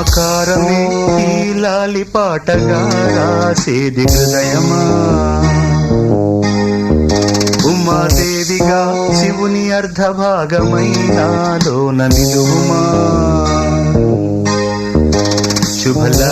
మమకారమే ఈ లాలి పాటగా రాసేది హృదయమా. ఉమాదేవిగా శివుని అర్ధభాగమైనాలోన నిలువుమా. శుభలా